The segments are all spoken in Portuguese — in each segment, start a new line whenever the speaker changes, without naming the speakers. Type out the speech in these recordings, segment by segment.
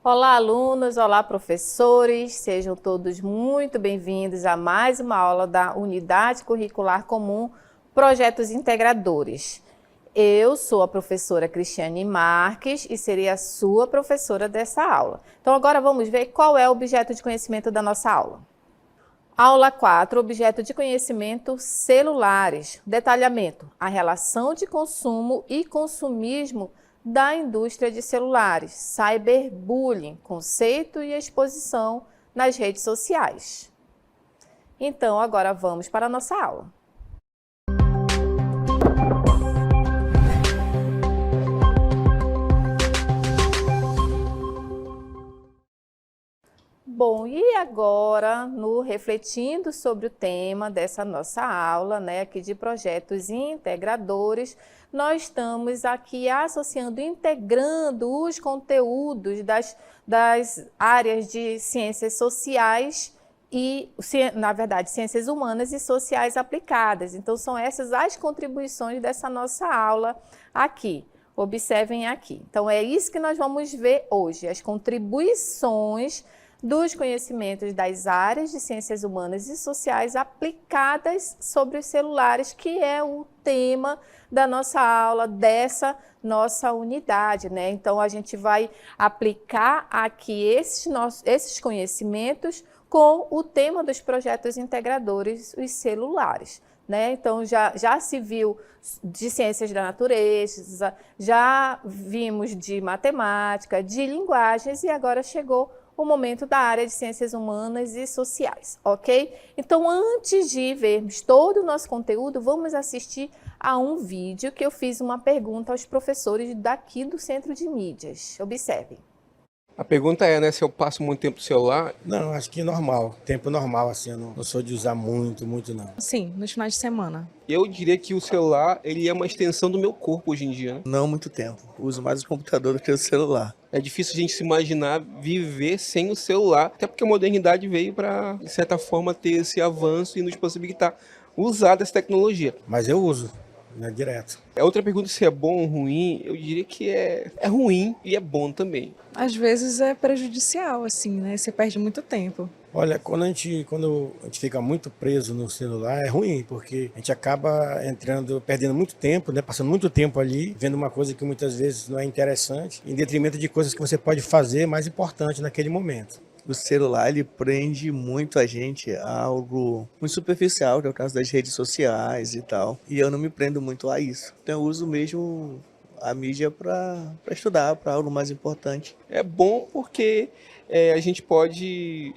Olá, alunos! Olá, professores! Sejam todos muito bem-vindos a mais uma aula da Unidade Curricular Comum Projetos Integradores. Eu sou a professora Cristiane Marques e serei a sua professora dessa aula. Então, agora vamos ver qual é o objeto de conhecimento da nossa aula. Aula 4, objeto de conhecimento, celulares. Detalhamento, a relação de consumo e consumismo da indústria de celulares, cyberbullying, conceito e exposição nas redes sociais. Então, agora vamos para a nossa aula. Bom, e agora, refletindo sobre o tema dessa nossa aula, aqui de projetos integradores, nós estamos aqui associando, integrando os conteúdos das áreas de ciências sociais e, na verdade, ciências humanas e sociais aplicadas. Então, são essas as contribuições dessa nossa aula aqui. Observem aqui. Então, é isso que nós vamos ver hoje, as contribuições dos conhecimentos das áreas de ciências humanas e sociais aplicadas sobre os celulares, que é o tema da nossa aula, dessa nossa unidade, Então, a gente vai aplicar aqui esses conhecimentos com o tema dos projetos integradores, os celulares, Então, já se viu de ciências da natureza, já vimos de matemática, de linguagens e agora chegou o momento da área de ciências humanas e sociais, ok? Então, antes de vermos todo o nosso conteúdo, vamos assistir a um vídeo que eu fiz uma pergunta aos professores daqui do Centro de Mídias. Observem.
A pergunta é, se eu passo muito tempo no celular?
Não, acho que normal, tempo normal, assim, eu não sou de usar muito não.
Sim, nos finais de semana.
Eu diria que o celular, ele é uma extensão do meu corpo hoje em dia,
Não muito tempo, uso mais o computador do que o celular.
É difícil a gente se imaginar viver sem o celular, até porque a modernidade veio para, de certa forma, ter esse avanço e nos possibilitar usar dessa tecnologia.
Mas eu uso, direto.
A outra pergunta, se é bom ou ruim, eu diria que é ruim e é bom também.
Às vezes é prejudicial, assim, Você perde muito tempo.
Olha, quando a gente fica muito preso no celular, é ruim, porque a gente acaba perdendo muito tempo, passando muito tempo ali, vendo uma coisa que muitas vezes não é interessante, em detrimento de coisas que você pode fazer mais importante naquele momento.
O celular, ele prende muito a gente a algo muito superficial, que é o caso das redes sociais e tal. E eu não me prendo muito a isso. Então eu uso mesmo a mídia para estudar, para algo mais importante.
É bom porque a gente pode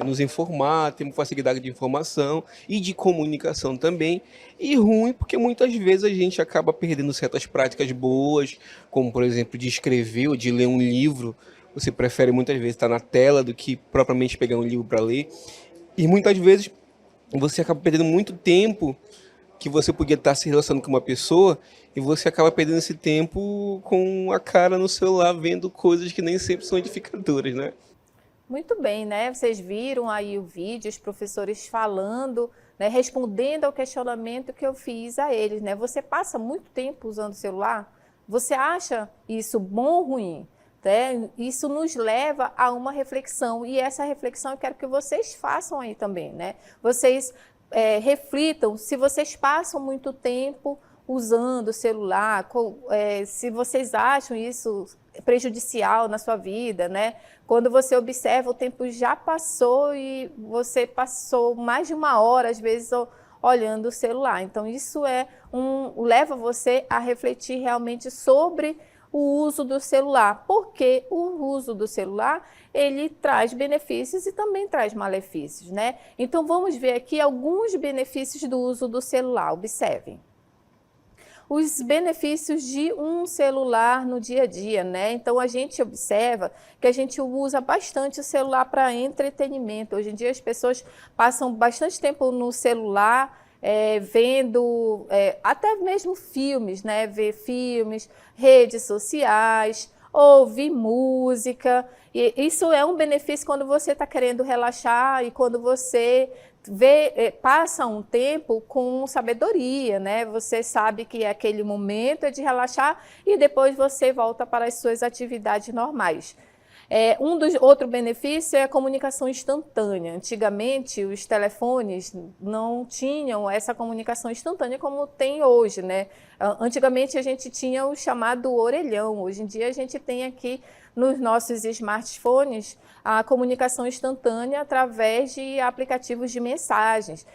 nos informar, temos facilidade de informação e de comunicação também. E ruim porque muitas vezes a gente acaba perdendo certas práticas boas, como por exemplo de escrever ou de ler um livro. Você prefere muitas vezes estar na tela do que propriamente pegar um livro para ler. E muitas vezes você acaba perdendo muito tempo que você podia estar se relacionando com uma pessoa e você acaba perdendo esse tempo com a cara no celular, vendo coisas que nem sempre são edificadoras,
Muito bem, Vocês viram aí o vídeo, os professores falando, respondendo ao questionamento que eu fiz a eles, Você passa muito tempo usando o celular? Você acha isso bom ou ruim? Isso nos leva a uma reflexão e essa reflexão eu quero que vocês façam aí também, Vocês reflitam se vocês passam muito tempo usando o celular, se vocês acham isso prejudicial na sua vida, Quando você observa, o tempo já passou e você passou mais de uma hora, às vezes, olhando o celular. Então, isso leva você a refletir realmente sobre o uso do celular, porque o uso do celular, ele traz benefícios e também traz malefícios, Então, vamos ver aqui alguns benefícios do uso do celular, observem. Os benefícios de um celular no dia a dia, Então, a gente observa que a gente usa bastante o celular para entretenimento. Hoje em dia, as pessoas passam bastante tempo no celular, vendo até mesmo filmes, ver filmes, redes sociais, ouvir música. E isso é um benefício quando você está querendo relaxar e quando você passa um tempo com sabedoria, né? Você sabe que aquele momento é de relaxar e depois você volta para as suas atividades normais. Um dos outros benefícios é a comunicação instantânea. Antigamente, os telefones não tinham essa comunicação instantânea como tem hoje, né? Antigamente, a gente tinha o chamado orelhão. Hoje em dia, a gente tem aqui nos nossos smartphones a comunicação instantânea através de aplicativos de mensagens.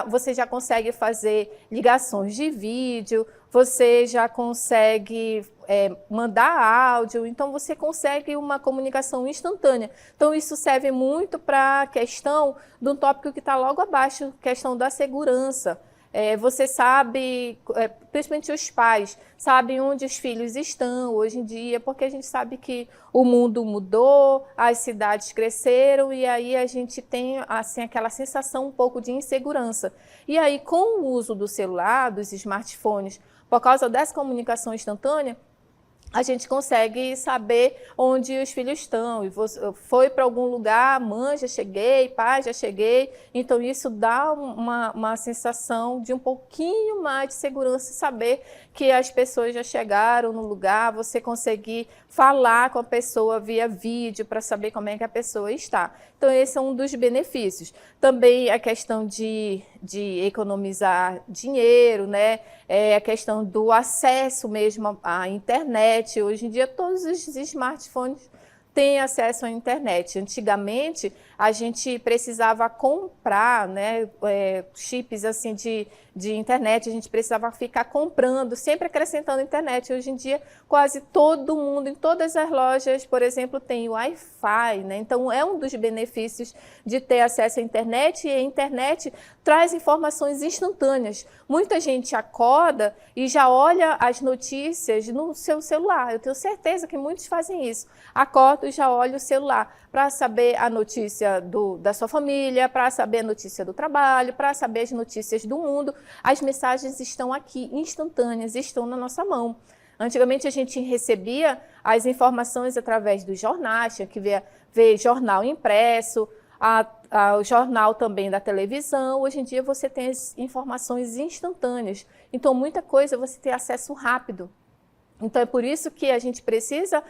Você já consegue fazer ligações de vídeo, você já consegue mandar áudio, então você consegue uma comunicação instantânea. Então isso serve muito para a questão de um tópico que está logo abaixo, questão da segurança. Você sabe, principalmente os pais, sabem onde os filhos estão hoje em dia, porque a gente sabe que o mundo mudou, as cidades cresceram e aí a gente tem assim, aquela sensação um pouco de insegurança. E aí, com o uso do celular, dos smartphones, por causa dessa comunicação instantânea, a gente consegue saber onde os filhos estão. E você foi para algum lugar, mãe, já cheguei, pai, já cheguei. Então, isso dá uma sensação de um pouquinho mais de segurança, saber que as pessoas já chegaram no lugar, você conseguir falar com a pessoa via vídeo para saber como é que a pessoa está. Então, esse é um dos benefícios. Também a questão de economizar dinheiro, né? A questão do acesso mesmo à internet. Hoje em dia, todos os smartphones têm acesso à internet. Antigamente, a gente precisava comprar, né, chips assim, de internet, a gente precisava ficar comprando, sempre acrescentando internet. Hoje em dia, quase todo mundo, em todas as lojas, por exemplo, tem o Wi-Fi, né? Então, é um dos benefícios de ter acesso à internet, e a internet traz informações instantâneas. Muita gente acorda e já olha as notícias no seu celular. Eu tenho certeza que muitos fazem isso. Acorda e já olha o celular para saber a notícia da sua família, para saber a notícia do trabalho, para saber as notícias do mundo. As mensagens estão aqui, instantâneas, estão na nossa mão. Antigamente a gente recebia as informações através dos jornais, tinha que ver jornal impresso, o jornal também da televisão. Hoje em dia você tem as informações instantâneas. Então muita coisa você tem acesso rápido. Então, é por isso que a gente precisa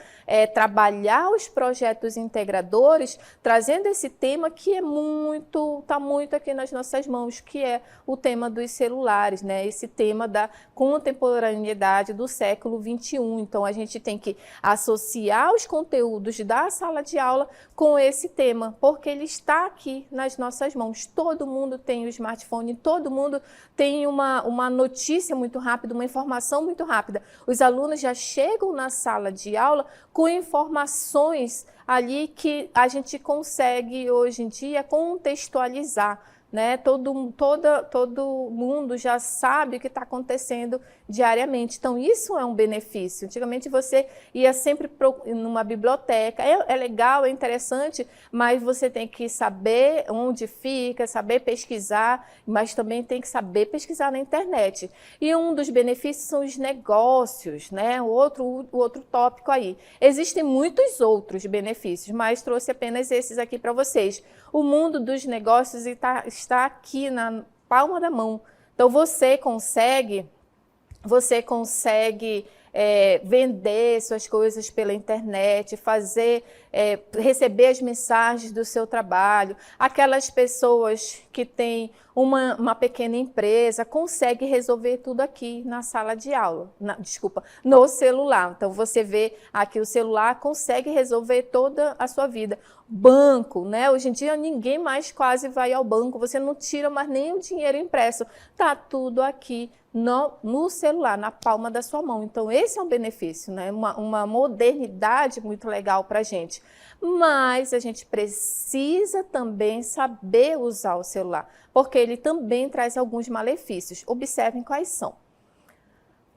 trabalhar os projetos integradores, trazendo esse tema que está muito aqui nas nossas mãos, que é o tema dos celulares, né? Esse tema da contemporaneidade do século XXI. Então, a gente tem que associar os conteúdos da sala de aula com esse tema, porque ele está aqui nas nossas mãos. Todo mundo tem o smartphone, todo mundo tem uma notícia muito rápida, uma informação muito rápida. Os alunos já chegam na sala de aula com informações ali que a gente consegue hoje em dia contextualizar, né? Todo mundo já sabe o que está acontecendo diariamente. Então, isso é um benefício. Antigamente, você ia sempre numa biblioteca. É legal, é interessante, mas você tem que saber onde fica, saber pesquisar, mas também tem que saber pesquisar na internet. E um dos benefícios são os negócios, né? O outro tópico aí. Existem muitos outros benefícios, mas trouxe apenas esses aqui para vocês. O mundo dos negócios está aqui na palma da mão. Então, você consegue vender suas coisas pela internet, receber as mensagens do seu trabalho. Aquelas pessoas que têm uma pequena empresa conseguem resolver tudo aqui na sala de aula, no celular. Então, você vê aqui o celular, consegue resolver toda a sua vida. Banco, né? Hoje em dia ninguém mais quase vai ao banco, você não tira mais nem o dinheiro impresso. Tá tudo aqui no celular, na palma da sua mão. Então, esse é um benefício, né? Uma modernidade muito legal para a gente. Mas a gente precisa também saber usar o celular, porque ele também traz alguns malefícios. Observem quais são.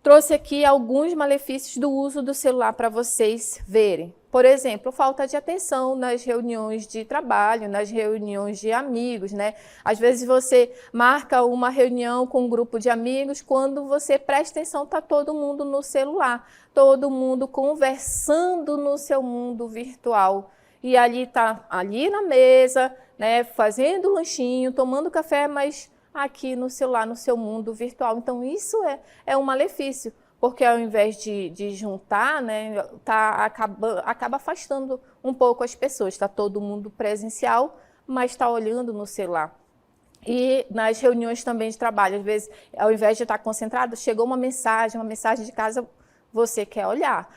Trouxe aqui alguns malefícios do uso do celular para vocês verem. Por exemplo, falta de atenção nas reuniões de trabalho, nas reuniões de amigos, né? Às vezes você marca uma reunião com um grupo de amigos, quando você presta atenção, está todo mundo no celular, todo mundo conversando no seu mundo virtual. E ali está ali na mesa, né, fazendo lanchinho, tomando café, mas aqui no celular, no seu mundo virtual. Então, isso é um malefício. Porque ao invés de juntar, né, acaba afastando um pouco as pessoas. Está todo mundo presencial, mas está olhando no celular. E nas reuniões também de trabalho, às vezes, ao invés de estar concentrado, chegou uma mensagem de casa, você quer olhar.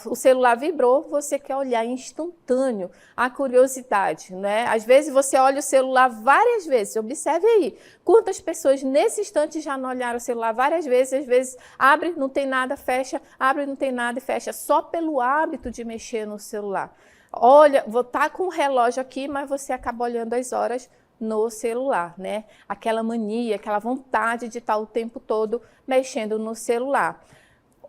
O celular vibrou, você quer olhar instantâneo. A curiosidade, né? Às vezes você olha o celular várias vezes. Observe aí, quantas pessoas nesse instante já não olharam o celular várias vezes. Às vezes abre, não tem nada, fecha, abre, não tem nada e fecha, só pelo hábito de mexer no celular. Olha, vou estar com o relógio aqui, mas você acaba olhando as horas no celular, né? Aquela mania, aquela vontade de estar o tempo todo mexendo no celular.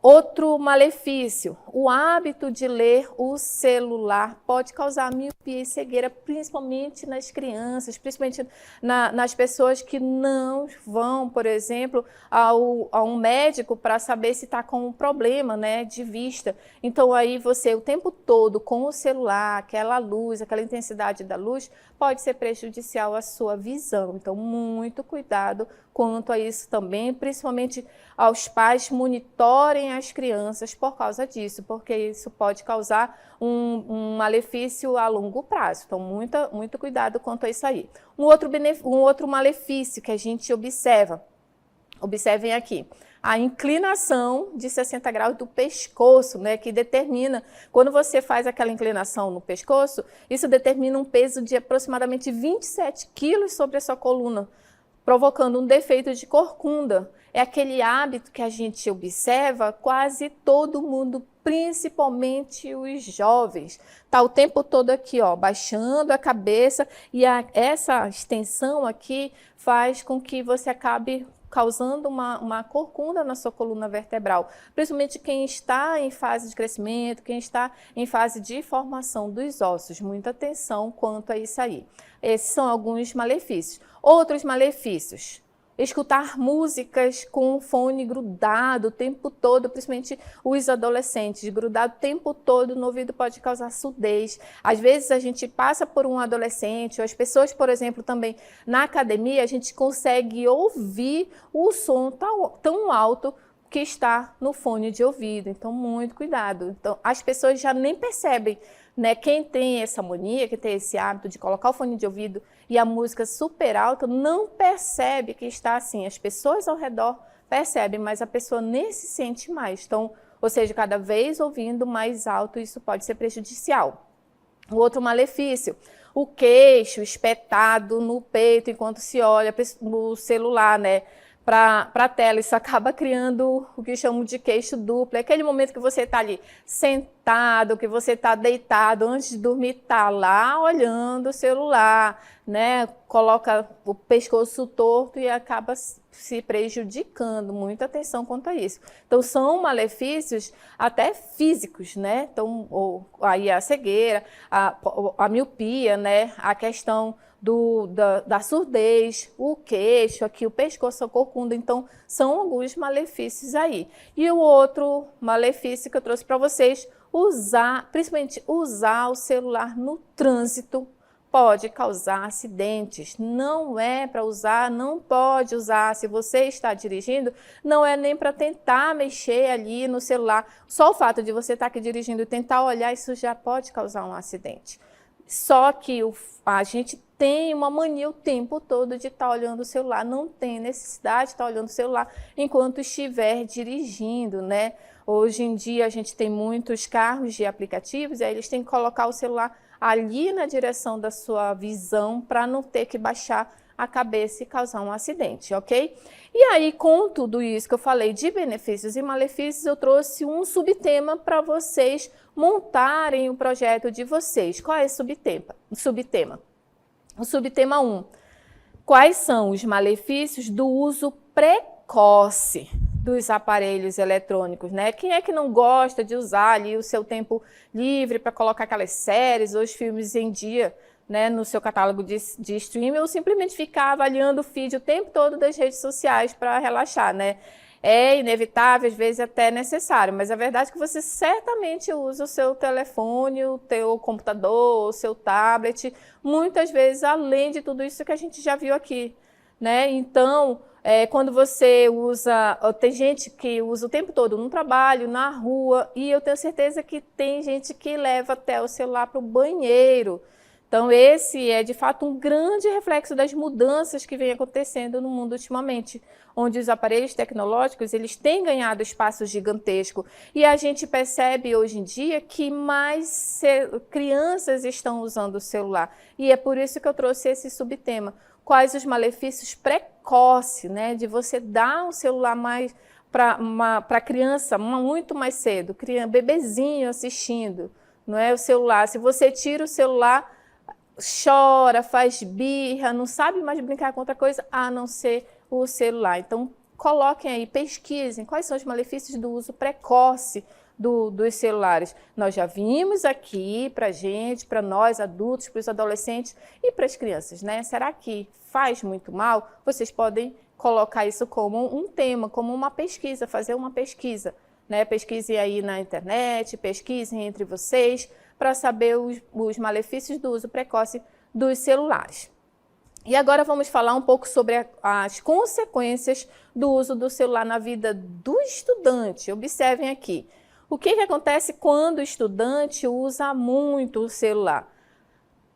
Outro malefício, o hábito de ler o celular pode causar miopia e cegueira, principalmente nas crianças, principalmente nas pessoas que não vão, por exemplo, a um médico para saber se está com um problema, né, de vista. Então, aí você o tempo todo com o celular, aquela luz, aquela intensidade da luz, pode ser prejudicial à sua visão. Então, muito cuidado quanto a isso também, principalmente aos pais, monitorem as crianças por causa disso, porque isso pode causar um malefício a longo prazo. Então, muito cuidado quanto a isso aí. Um outro malefício que a gente observa, observem aqui, a inclinação de 60 graus do pescoço, né, que determina, quando você faz aquela inclinação no pescoço, isso determina um peso de aproximadamente 27 quilos sobre a sua coluna, provocando um defeito de corcunda. É aquele hábito que a gente observa quase todo mundo, principalmente os jovens. Está o tempo todo aqui, ó, baixando a cabeça, e essa extensão aqui faz com que você acabe causando uma corcunda na sua coluna vertebral, principalmente quem está em fase de crescimento, quem está em fase de formação dos ossos. Muita atenção quanto a isso aí. Esses são alguns malefícios. Outros malefícios: escutar músicas com o fone grudado o tempo todo, principalmente os adolescentes, grudado o tempo todo no ouvido, pode causar surdez. Às vezes a gente passa por um adolescente, ou as pessoas, por exemplo, também na academia, a gente consegue ouvir o som tão alto que está no fone de ouvido. Então, muito cuidado. Então, as pessoas já nem percebem, né? Quem tem essa mania, que tem esse hábito de colocar o fone de ouvido e a música super alta, não percebe que está assim. As pessoas ao redor percebem, mas a pessoa nem se sente mais. Então, ou seja, cada vez ouvindo mais alto, isso pode ser prejudicial. O outro malefício: o queixo espetado no peito enquanto se olha no celular, né, para a tela. Isso acaba criando o que chamam de queixo duplo. É aquele momento que você está ali sentado, que você está deitado, antes de dormir, está lá olhando o celular, né? Coloca o pescoço torto e acaba se prejudicando. Muita atenção quanto a isso. Então, são malefícios até físicos, né? Então, aí a cegueira, a miopia, né? A questão da surdez, o queixo, aqui o pescoço, a corcunda. Então, são alguns malefícios aí. E o outro malefício que eu trouxe para vocês, principalmente usar o celular no trânsito, pode causar acidentes. Não é para usar, não pode usar. Se você está dirigindo, não é nem para tentar mexer ali no celular. Só o fato de você estar aqui dirigindo e tentar olhar, isso já pode causar um acidente. Só que a gente tem uma mania o tempo todo de estar olhando o celular. Não tem necessidade de estar olhando o celular enquanto estiver dirigindo, né? Hoje em dia a gente tem muitos carros de aplicativos, e aí eles têm que colocar o celular ali na direção da sua visão para não ter que baixar a cabeça e causar um acidente, ok? E aí, com tudo isso que eu falei de benefícios e malefícios, eu trouxe um subtema para vocês montarem o projeto de vocês. Qual é o subtema? O subtema 1. Quais são os malefícios do uso precoce dos aparelhos eletrônicos, né? Quem é que não gosta de usar ali o seu tempo livre para colocar aquelas séries ou os filmes em dia, né, no seu catálogo de streaming, ou simplesmente ficar avaliando o feed o tempo todo das redes sociais para relaxar, né? É inevitável, às vezes até necessário, mas a verdade é que você certamente usa o seu telefone, o teu computador, o seu tablet, muitas vezes além de tudo isso que a gente já viu aqui, né? Então, quando você usa, tem gente que usa o tempo todo no trabalho, na rua, e eu tenho certeza que tem gente que leva até o celular para o banheiro. Então, esse é, de fato, um grande reflexo das mudanças que vem acontecendo no mundo ultimamente, onde os aparelhos tecnológicos eles têm ganhado espaço gigantesco. E a gente percebe hoje em dia que mais crianças estão usando o celular. E é por isso que eu trouxe esse subtema. Quais os malefícios precoces, né, de você dar um celular mais para a criança muito mais cedo, bebezinho assistindo, não é o celular. Se você tira o celular, chora, faz birra, não sabe mais brincar com outra coisa a não ser o celular. Então, coloquem aí, pesquisem quais são os malefícios do uso precoce dos celulares. Nós já vimos aqui para gente, para nós adultos, para os adolescentes e para as crianças, né? Será que faz muito mal? Vocês podem colocar isso como um tema, como uma pesquisa, fazer uma pesquisa, né? Pesquisem aí na internet, pesquisem entre vocês, para saber os malefícios do uso precoce dos celulares. E agora vamos falar um pouco sobre as consequências do uso do celular na vida do estudante. Observem aqui. O que acontece quando o estudante usa muito o celular?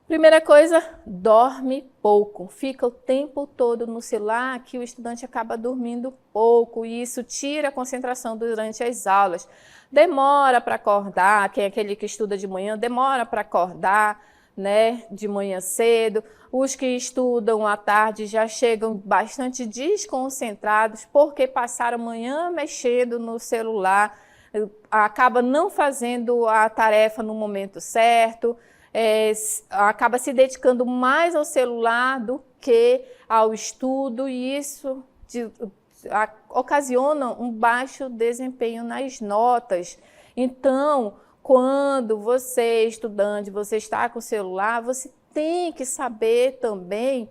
Primeira coisa, dorme pouco. Fica o tempo todo no celular, que o estudante acaba dormindo pouco e isso tira a concentração durante as aulas. Demora para acordar, quem é aquele que estuda de manhã, demora para acordar, né, de manhã cedo. Os que estudam à tarde já chegam bastante desconcentrados porque passaram a manhã mexendo no celular, acaba não fazendo a tarefa no momento certo, acaba se dedicando mais ao celular do que ao estudo e isso ocasiona um baixo desempenho nas notas. Então, quando você, estudante, você está com o celular, você tem que saber também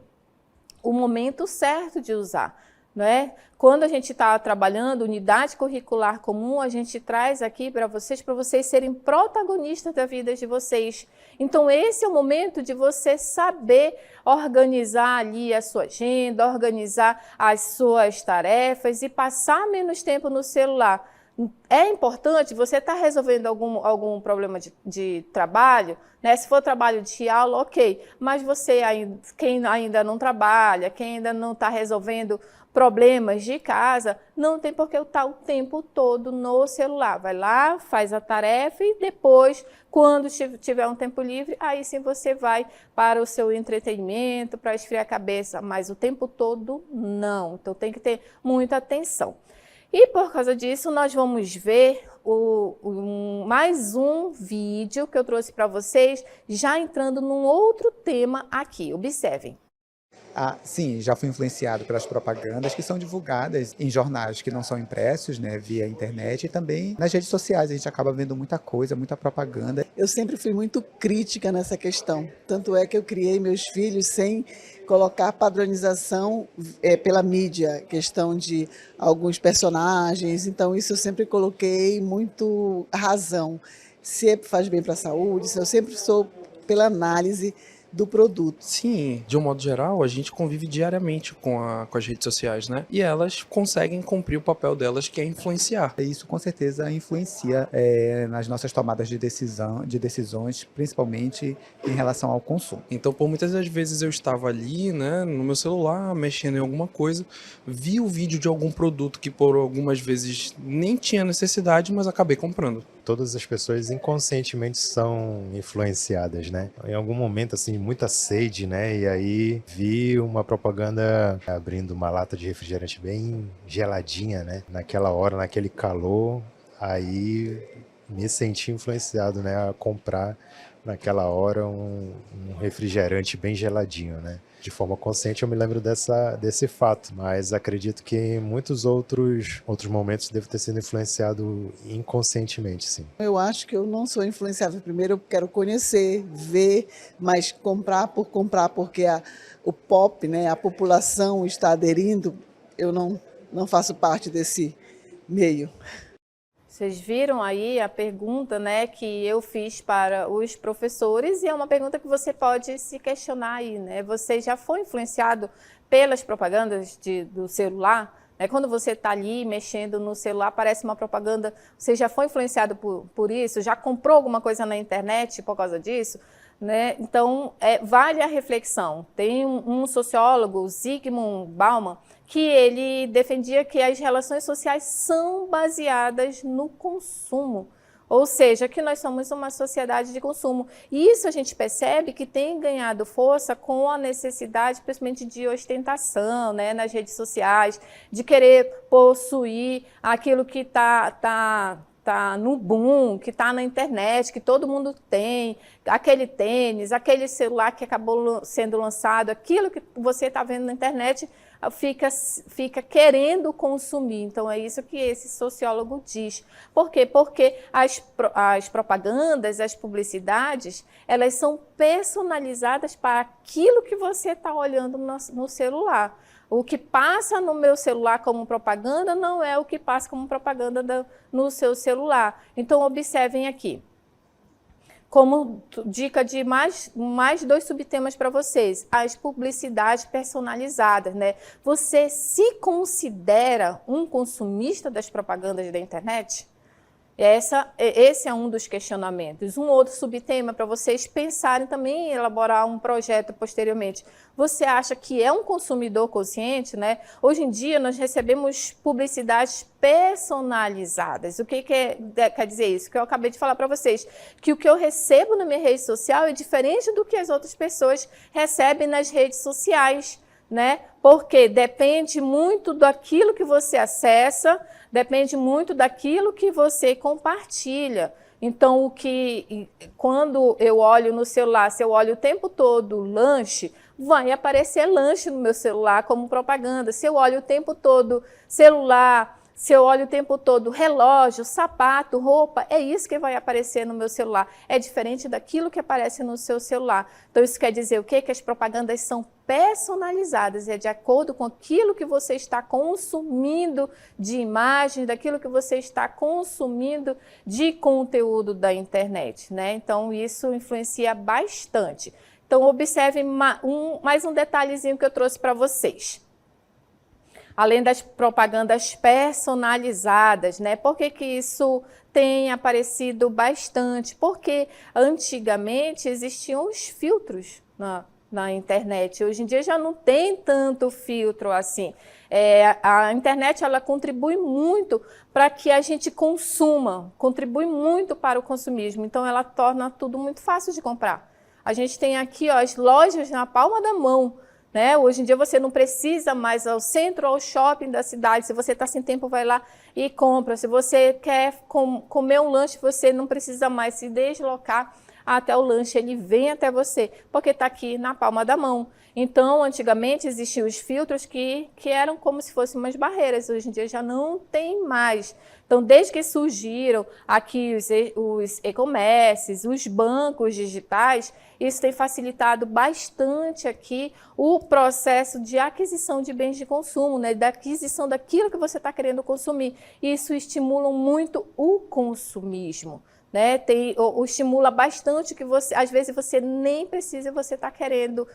o momento certo de usar, não é? Quando a gente está trabalhando unidade curricular comum, a gente traz aqui para vocês serem protagonistas da vida de vocês. Então, esse é o momento de você saber organizar ali a sua agenda, organizar as suas tarefas e passar menos tempo no celular. É importante, você está resolvendo algum problema de trabalho, né? Se for trabalho de aula, ok, mas quem ainda não trabalha, quem ainda não está resolvendo problemas de casa, não tem por que estar o tempo todo no celular. Vai lá, faz a tarefa e depois, quando tiver um tempo livre, aí sim você vai para o seu entretenimento, para esfriar a cabeça, mas o tempo todo não. Então tem que ter muita atenção. E por causa disso, nós vamos ver mais um vídeo que eu trouxe para vocês, já entrando num outro tema aqui. Observem.
Sim, já fui influenciado pelas propagandas que são divulgadas em jornais que não são impressos, né, via internet e também nas redes sociais. A gente acaba vendo muita coisa, muita propaganda.
Eu sempre fui muito crítica nessa questão. Tanto é que eu criei meus filhos sem colocar padronização pela mídia, questão de alguns personagens. Então isso eu sempre coloquei muito razão. Se faz bem para a saúde, eu sempre sou pela análise do produto.
Sim, de um modo geral, a gente convive diariamente com as redes sociais, né? E elas conseguem cumprir o papel delas, que é influenciar.
Isso com certeza influencia nas nossas tomadas de decisões, principalmente em relação ao consumo.
Então, por muitas das vezes eu estava ali, né, no meu celular, mexendo em alguma coisa, vi o vídeo de algum produto que por algumas vezes nem tinha necessidade, mas acabei comprando.
Todas as pessoas inconscientemente são influenciadas, né? Em algum momento, assim, muita sede, né? E aí vi uma propaganda abrindo uma lata de refrigerante bem geladinha, né? Naquela hora, naquele calor, aí me senti influenciado, né, a comprar naquela hora um refrigerante bem geladinho, né? De forma consciente eu me lembro desse fato, mas acredito que em muitos outros momentos devo ter sido influenciado inconscientemente, sim.
Eu acho que eu não sou influenciável. Primeiro eu quero conhecer, ver, mas comprar por comprar, porque o pop, né, a população está aderindo, eu não faço parte desse meio.
Vocês viram aí a pergunta, né, que eu fiz para os professores, e é uma pergunta que você pode se questionar aí, né? Você já foi influenciado pelas propagandas do celular? Né? Quando você está ali mexendo no celular, aparece uma propaganda, você já foi influenciado por isso? Já comprou alguma coisa na internet por causa disso? Né? Então, vale a reflexão. Tem um sociólogo, Zygmunt Bauman, que ele defendia que as relações sociais são baseadas no consumo, ou seja, que nós somos uma sociedade de consumo. E isso a gente percebe que tem ganhado força com a necessidade, principalmente de ostentação, né, nas redes sociais, de querer possuir aquilo que tá no boom, que está na internet, que todo mundo tem, aquele tênis, aquele celular que acabou sendo lançado, aquilo que você está vendo na internet, fica querendo consumir. Então, é isso que esse sociólogo diz. Por quê? Porque as propagandas, as publicidades, elas são personalizadas para aquilo que você está olhando no celular. O que passa no meu celular como propaganda não é o que passa como propaganda no seu celular. Então, observem aqui. Como dica de mais 2 subtemas para vocês, as publicidades personalizadas, né? Você se considera um consumista das propagandas da internet? Esse é um dos questionamentos. Um outro subtema para vocês pensarem também em elaborar um projeto posteriormente. Você acha que é um consumidor consciente, né? Hoje em dia nós recebemos publicidades personalizadas. O que quer dizer isso? Que eu acabei de falar para vocês, que o que eu recebo na minha rede social é diferente do que as outras pessoas recebem nas redes sociais, né? Porque depende muito daquilo que você acessa, depende muito daquilo que você compartilha. Então, quando eu olho no celular, se eu olho o tempo todo lanche, vai aparecer lanche no meu celular como propaganda. Se eu olho o tempo todo celular, se eu olho o tempo todo relógio, sapato, roupa, é isso que vai aparecer no meu celular. É diferente daquilo que aparece no seu celular. Então, isso quer dizer o quê? Que as propagandas são personalizadas, é de acordo com aquilo que você está consumindo de imagens, daquilo que você está consumindo de conteúdo da internet, né? Então, isso influencia bastante. Então, observem mais um detalhezinho que eu trouxe para vocês. Além das propagandas personalizadas, né? Por que isso tem aparecido bastante? Porque antigamente existiam os filtros na internet. Hoje em dia já não tem tanto filtro assim. A internet ela contribui muito para que a gente consuma, contribui muito para o consumismo. Então ela torna tudo muito fácil de comprar. A gente tem aqui as lojas na palma da mão. Né? Hoje em dia você não precisa mais ao centro ou ao shopping da cidade. Se você está sem tempo, vai lá e compra. Se você quer comer um lanche, você não precisa mais se deslocar até o lanche. Ele vem até você, porque está aqui na palma da mão. Então, antigamente existiam os filtros que eram como se fossem umas barreiras. Hoje em dia já não tem mais. Então, desde que surgiram aqui os e-commerces, os bancos digitais, isso tem facilitado bastante aqui o processo de aquisição de bens de consumo, né? Da aquisição daquilo que você está querendo consumir. Isso estimula muito o consumismo. Né? Estimula bastante que você, às vezes você nem precisa, você está querendo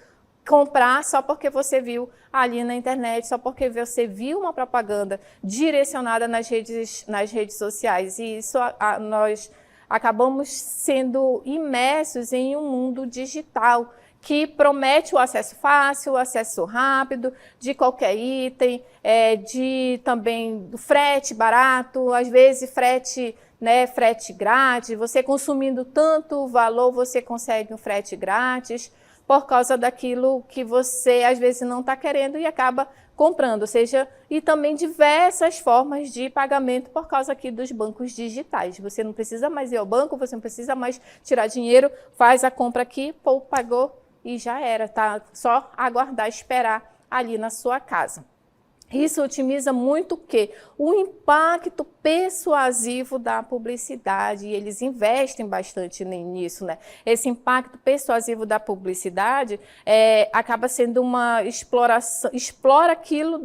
comprar só porque você viu ali na internet, só porque você viu uma propaganda direcionada nas redes sociais. E isso nós acabamos sendo imersos em um mundo digital que promete o acesso fácil, o acesso rápido de qualquer item, também do frete barato, às vezes frete grátis. Você consumindo tanto valor, você consegue um frete grátis por causa daquilo que você às vezes não está querendo e acaba comprando, ou seja, e também diversas formas de pagamento por causa aqui dos bancos digitais. Você não precisa mais ir ao banco, você não precisa mais tirar dinheiro, faz a compra aqui, pô, pagou e já era, tá? Só aguardar, esperar ali na sua casa. Isso otimiza muito o quê? O impacto persuasivo da publicidade, e eles investem bastante nisso, né? Esse impacto persuasivo da publicidade acaba sendo uma exploração, explora aquilo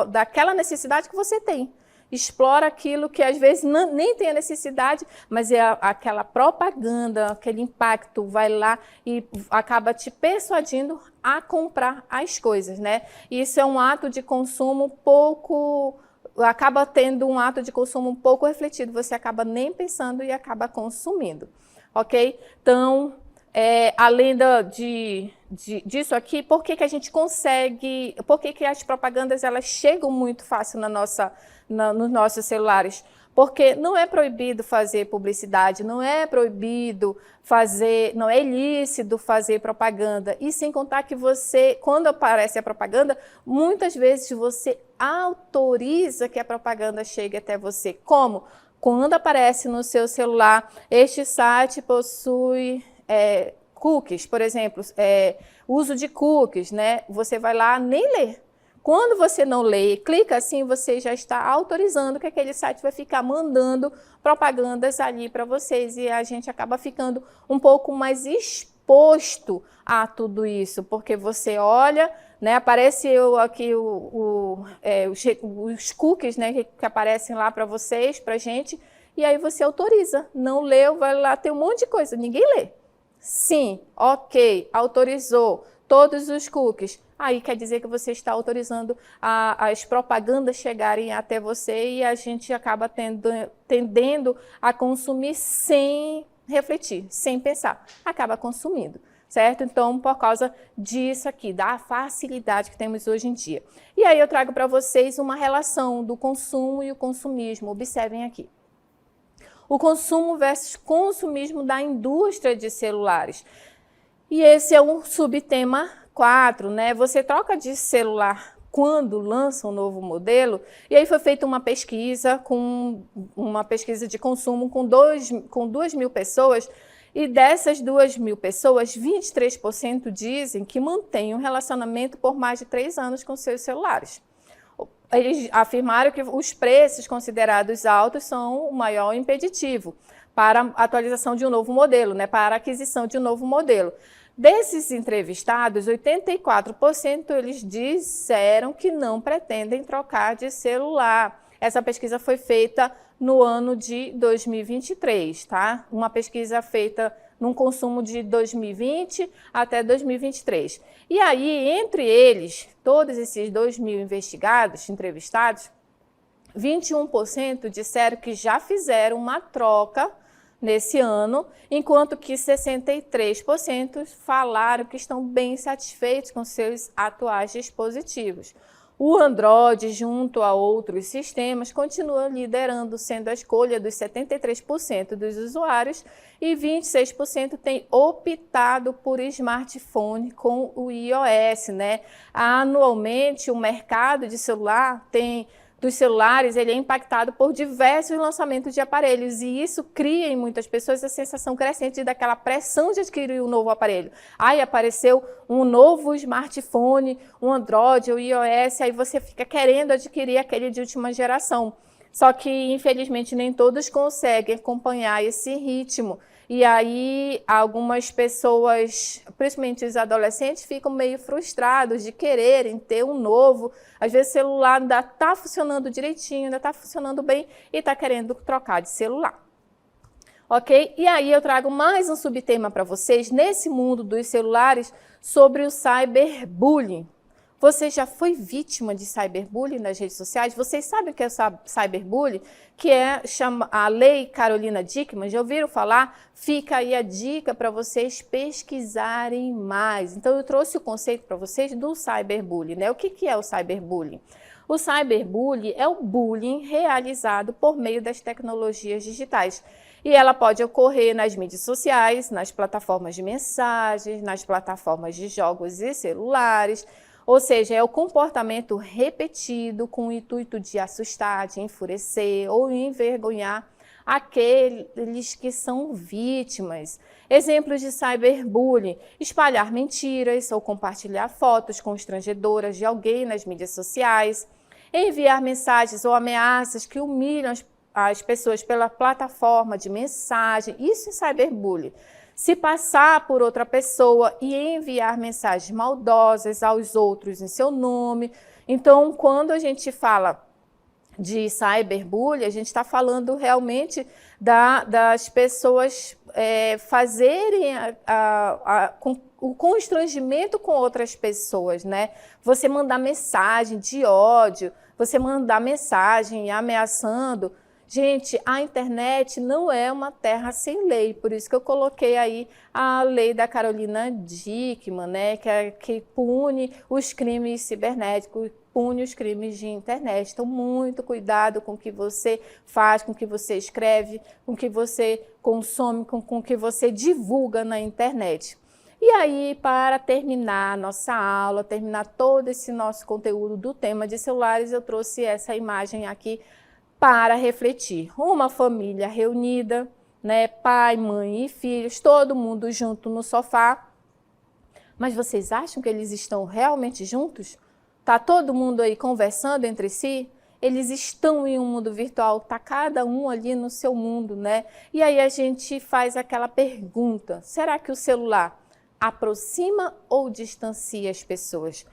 daquela necessidade que você tem. Explora aquilo que às vezes nem tem a necessidade, mas é aquela propaganda, aquele impacto, vai lá e acaba te persuadindo a comprar as coisas, né? Isso é um ato de consumo acaba tendo um ato de consumo um pouco refletido, você acaba nem pensando e acaba consumindo, ok? Então, além disso aqui, por que a gente consegue, por que as propagandas elas chegam muito fácil nos nossos celulares? Porque não é proibido fazer publicidade, não é proibido fazer, não é ilícito fazer propaganda. E sem contar que você, quando aparece a propaganda, muitas vezes você autoriza que a propaganda chegue até você. Como? Quando aparece no seu celular, este site possui cookies, por exemplo, uso de cookies, né? Você vai lá, nem lê. Quando você não lê, clica assim, você já está autorizando que aquele site vai ficar mandando propagandas ali para vocês. E a gente acaba ficando um pouco mais exposto a tudo isso, porque você olha, né, aparece aqui os cookies, né, que aparecem lá para vocês, para a gente, e aí você autoriza. Não leu, vai lá, tem um monte de coisa, ninguém lê. Sim, ok, autorizou todos os cookies. Aí quer dizer que você está autorizando as propagandas chegarem até você e a gente acaba tendendo a consumir sem refletir, sem pensar. Acaba consumindo, certo? Então, por causa disso aqui, da facilidade que temos hoje em dia. E aí eu trago para vocês uma relação do consumo e o consumismo. Observem aqui. O consumo versus consumismo da indústria de celulares. E esse é um subtema 4, né? Você troca de celular quando lança um novo modelo, e aí foi feita uma pesquisa de consumo com 2.000 pessoas, e dessas 2.000 pessoas, 23% dizem que mantêm um relacionamento por mais de 3 anos com seus celulares. Eles afirmaram que os preços considerados altos são o maior impeditivo para a atualização de um novo modelo, né? Para a aquisição de um novo modelo. Desses entrevistados, 84% eles disseram que não pretendem trocar de celular. Essa pesquisa foi feita no ano de 2023, tá? Uma pesquisa feita num consumo de 2020 até 2023. E aí, entre eles, todos esses 2.000 entrevistados, 21% disseram que já fizeram uma troca nesse ano, enquanto que 63% falaram que estão bem satisfeitos com seus atuais dispositivos. O Android, junto a outros sistemas, continua liderando, sendo a escolha dos 73% dos usuários e 26% têm optado por smartphone com o iOS, né? Anualmente, o mercado de dos celulares, ele é impactado por diversos lançamentos de aparelhos, e isso cria em muitas pessoas a sensação crescente daquela pressão de adquirir um novo aparelho. Aí apareceu um novo smartphone, um Android, o iOS, aí você fica querendo adquirir aquele de última geração. Só que, infelizmente, nem todos conseguem acompanhar esse ritmo. E aí, algumas pessoas, principalmente os adolescentes, ficam meio frustrados de quererem ter um novo. Às vezes o celular ainda está funcionando direitinho, ainda está funcionando bem e está querendo trocar de celular. Ok? E aí eu trago mais um subtema para vocês, nesse mundo dos celulares, sobre o cyberbullying. Você já foi vítima de cyberbullying nas redes sociais? Vocês sabem o que é o cyberbullying? Que é a Lei Carolina Dickmann, já ouviram falar? Fica aí a dica para vocês pesquisarem mais. Então, eu trouxe o conceito para vocês do cyberbullying, né? O que é o cyberbullying? O cyberbullying é o bullying realizado por meio das tecnologias digitais. E ela pode ocorrer nas mídias sociais, nas plataformas de mensagens, nas plataformas de jogos e celulares. Ou seja, é o comportamento repetido com o intuito de assustar, de enfurecer ou envergonhar aqueles que são vítimas. Exemplos de cyberbullying: espalhar mentiras ou compartilhar fotos constrangedoras de alguém nas mídias sociais, enviar mensagens ou ameaças que humilham as pessoas pela plataforma de mensagem. Isso é cyberbullying. Se passar por outra pessoa e enviar mensagens maldosas aos outros em seu nome. Então, quando a gente fala de cyberbullying, a gente está falando realmente das pessoas fazerem o constrangimento com outras pessoas, né? Você mandar mensagem de ódio, você mandar mensagem ameaçando. Gente, a internet não é uma terra sem lei, por isso que eu coloquei aí a lei da Carolina Dickmann, né, que pune os crimes cibernéticos, pune os crimes de internet. Então, muito cuidado com o que você faz, com o que você escreve, com o que você consome, com o que você divulga na internet. E aí, para terminar a nossa aula, terminar todo esse nosso conteúdo do tema de celulares, eu trouxe essa imagem aqui para refletir. Uma família reunida, né, pai, mãe e filhos, todo mundo junto no sofá. Mas vocês acham que eles estão realmente juntos? Tá todo mundo aí conversando entre si? Eles estão em um mundo virtual, tá cada um ali no seu mundo, né? E aí a gente faz aquela pergunta: será que o celular aproxima ou distancia as pessoas?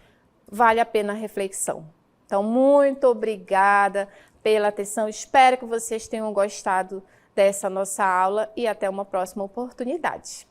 Vale a pena a reflexão. Então, muito obrigada pela atenção. Espero que vocês tenham gostado dessa nossa aula e até uma próxima oportunidade.